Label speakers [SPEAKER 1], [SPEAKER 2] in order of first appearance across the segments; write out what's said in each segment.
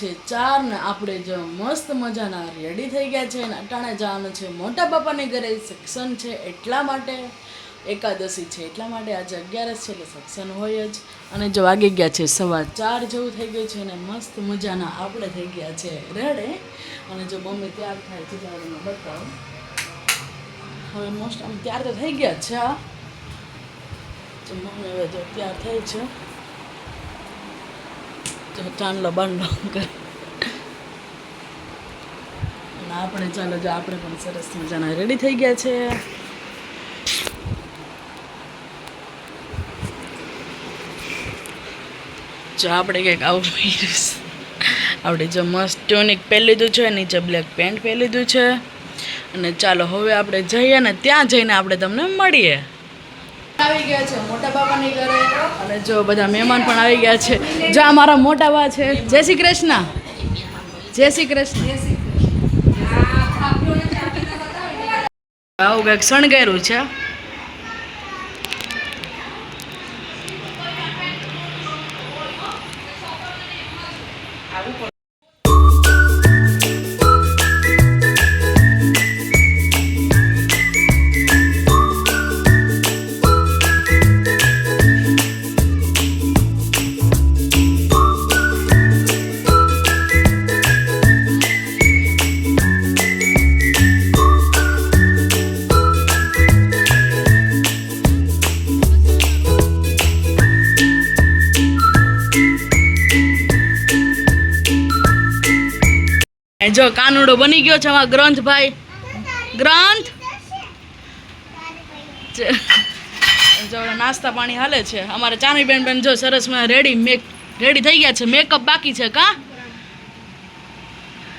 [SPEAKER 1] છે 4 ને આપણે જો મસ્ત મજાના રેડી થઈ ગયા છે અને અટાણે જવાનું છે મોટા બાપાની ઘરે સત્સંગ છે એટલા માટે એકાદશી છે એટલા માટે આજે 11 છે એટલે સત્સંગ હોય જ અને જો વાગી ગયા છે 4:15 જેવું થઈ ગયું છે અને મસ્ત મજાના આપણે થઈ ગયા છે રેડી અને જો મમ્મી તૈયાર થાય છે ત્યારે બતાવો હવે મોસ્ટ આમ તૈયાર તો થઈ ગયા છે જો મમ્મી હવે જો તૈયાર થઈ છે ચાંદલો બંધ કરે અને આપણે ચાલો જો આપણે પણ સરસ મજાના રેડી થઈ ગયા છે જો આપણે કંઈક આવું આપણે જો મસ્ત ટ્યુનિક પહેરી લીધું છે નીચે બ્લેક પેન્ટ પહેરી લીધું છે અને ચાલો હવે આપણે જઈએ ને ત્યાં જઈને આપણે તમને મળીએ આવી ગયા છે મોટા બાપાની ઘરે અને જો બધા મહેમાન પણ આવી ગયા છે જો આ મારા મોટા બા છે જય શ્રી કૃષ્ણ જય શ્રી કૃષ્ણ આવું કંઈક શણગાર્યું છે જો કાનુડો બની ગયો છે અમારા ગ્રંથભાઈ ગ્રંથ જો નાસ્તા પાણી હાલે છે અમારે ચાની બેન જો સરસ રેડી થઈ ગયા છે મેકઅપ બાકી છે કા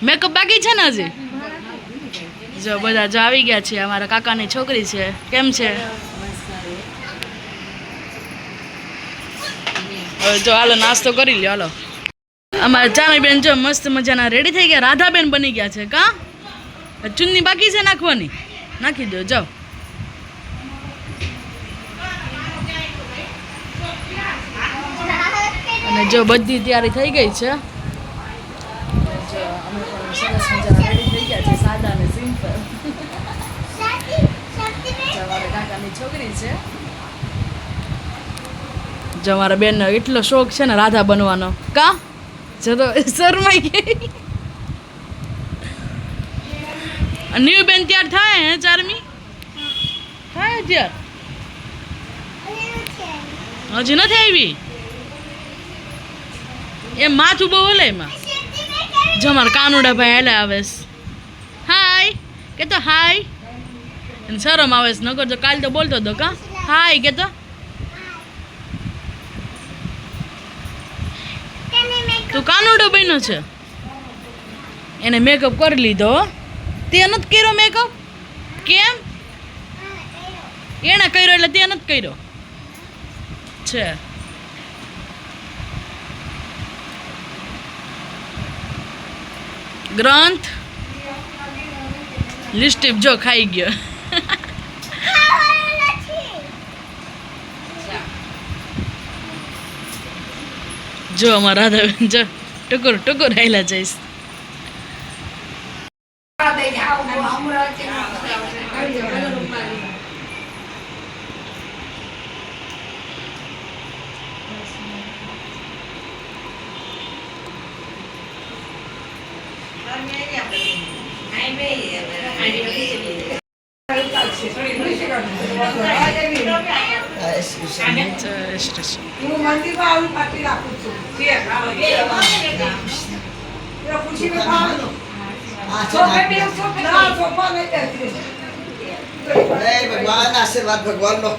[SPEAKER 1] મેકઅપ બાકી છે ને હજી જો બધા જો આવી ગયા છે અમારા કાકાની છોકરી છે કેમ છે હવે જો હાલો નાસ્તો કરી લ્યો હાલો અમારા ચાની બેન જો મસ્ત મજાના રેડી થઈ ગયા રાધાબેન બની ગયા છે કા ચુન્ની બાકી છે નાખવાની નાખી દો જાઓ અને જો બધી તૈયારી થઈ ગઈ છે જો અમે પણ સરસ મજાના રેડી થઈ ગયા છે સાદા અને સિમ્પલ અમારા કાકાની છોકરી છે જો અમારા બેનનો એટલો શોખ છે ને રાધા બનવાનો કા ચલો શરમાઈ ગઈ ન્યુ બેન તૈયાર થાય હે ચારમી થાય તૈયાર હજી નથી આવી એમ માથું બહુ હલે એમાં જો મારા કાનુડા ભાઈ હાલે આવે હાય કે તો હાય એને શરમ આવે નગર તો કાલ તો બોલતો હતો કા હાય કે તો તું કાનુડો બન્યો છે એને મેકઅપ કરી લીધો તે નથી કર્યો મેકઅપ કેમ એને કર્યો એટલે તે નથી કર્યો છે ગ્રંથ લિપસ્ટિક જો ખાઈ ગયો જો અમારા રાધાબેન જો ટુકુર હાઈલા જઈશ
[SPEAKER 2] भगवान आशीर्वाद भगवान लो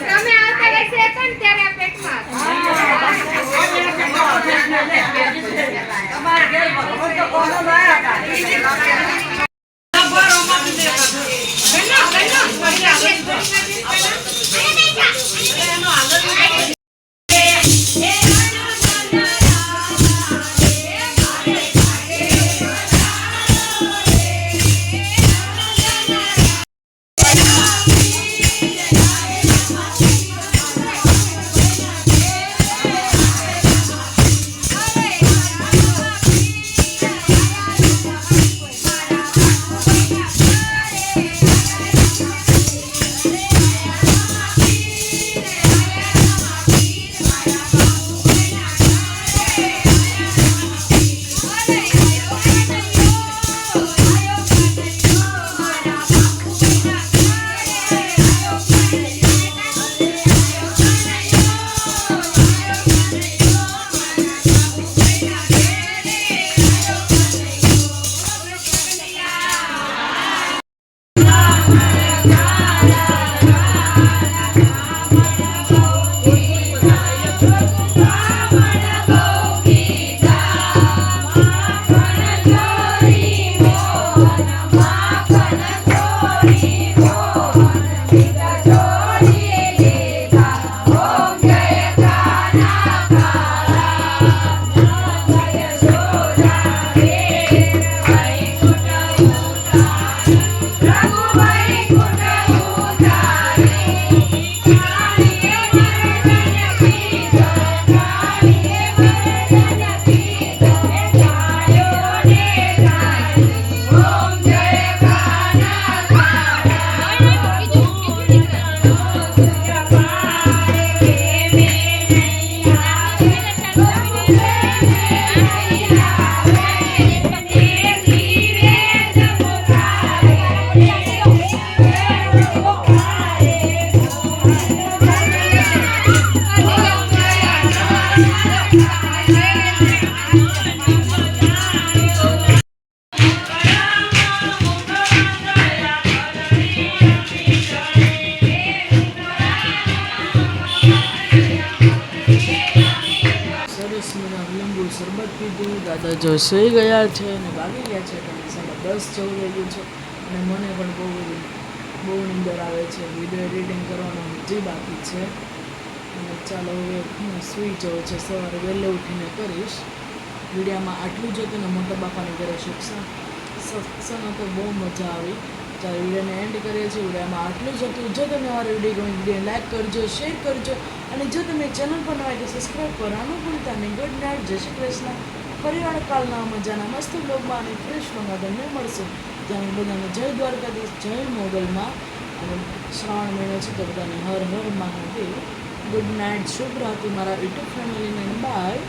[SPEAKER 2] તમે આવતા વર્ષે હતા ને ત્યારે આ પેટમાં
[SPEAKER 1] સરસ મજાનું લીંબુ શરબત પીધું. દાદા જો સૂઈ ગયા છે અને વાગી ગયા છે તમે 10:30 જેવું રહ્યું છે અને મને પણ બહુ નીંદર આવે છે. વિડીયો એડિટિંગ કરવાનું હજી બાકી છે અને ચાલો હવે હું સૂઈ જાઉં છે. સવારે વહેલે ઉઠીને કરીશ. વિડીયોમાં આટલું જ હતું ને મોટા બાપાની ઘરે સત્સંગ હતો, બહુ મજા આવી. ચાલો વિડીયોને એન્ડ કરીએ છીએ. વિડીયોમાં આટલું જ હતું. જો તમને અમારો વિડીયો ગમે વિડીયો લાઈક કરજો, શેર કરજો અને જો તમે ચેનલ પર નવા તો સબસ્ક્રાઈબ કરવાનું ભૂલતા નહીં. ગુડ નાઇટ, જય શ્રી કૃષ્ણ. પરિવાર કાલના મજાના મસ્ત બ્લોગમાં અને ફ્રેશ બ્લોગમાં તમને મળશું. ત્યાં બધાને જય દ્વારકાધીશ, જય મોગલમાં. અને શ્રાવણ મહિનો છે તો બધાને હર હર મહાદેવ. ગુડ નાઇટ, શુભ રાત્રિ મારા યુટ્યુબ ફેમિલીને. બાય.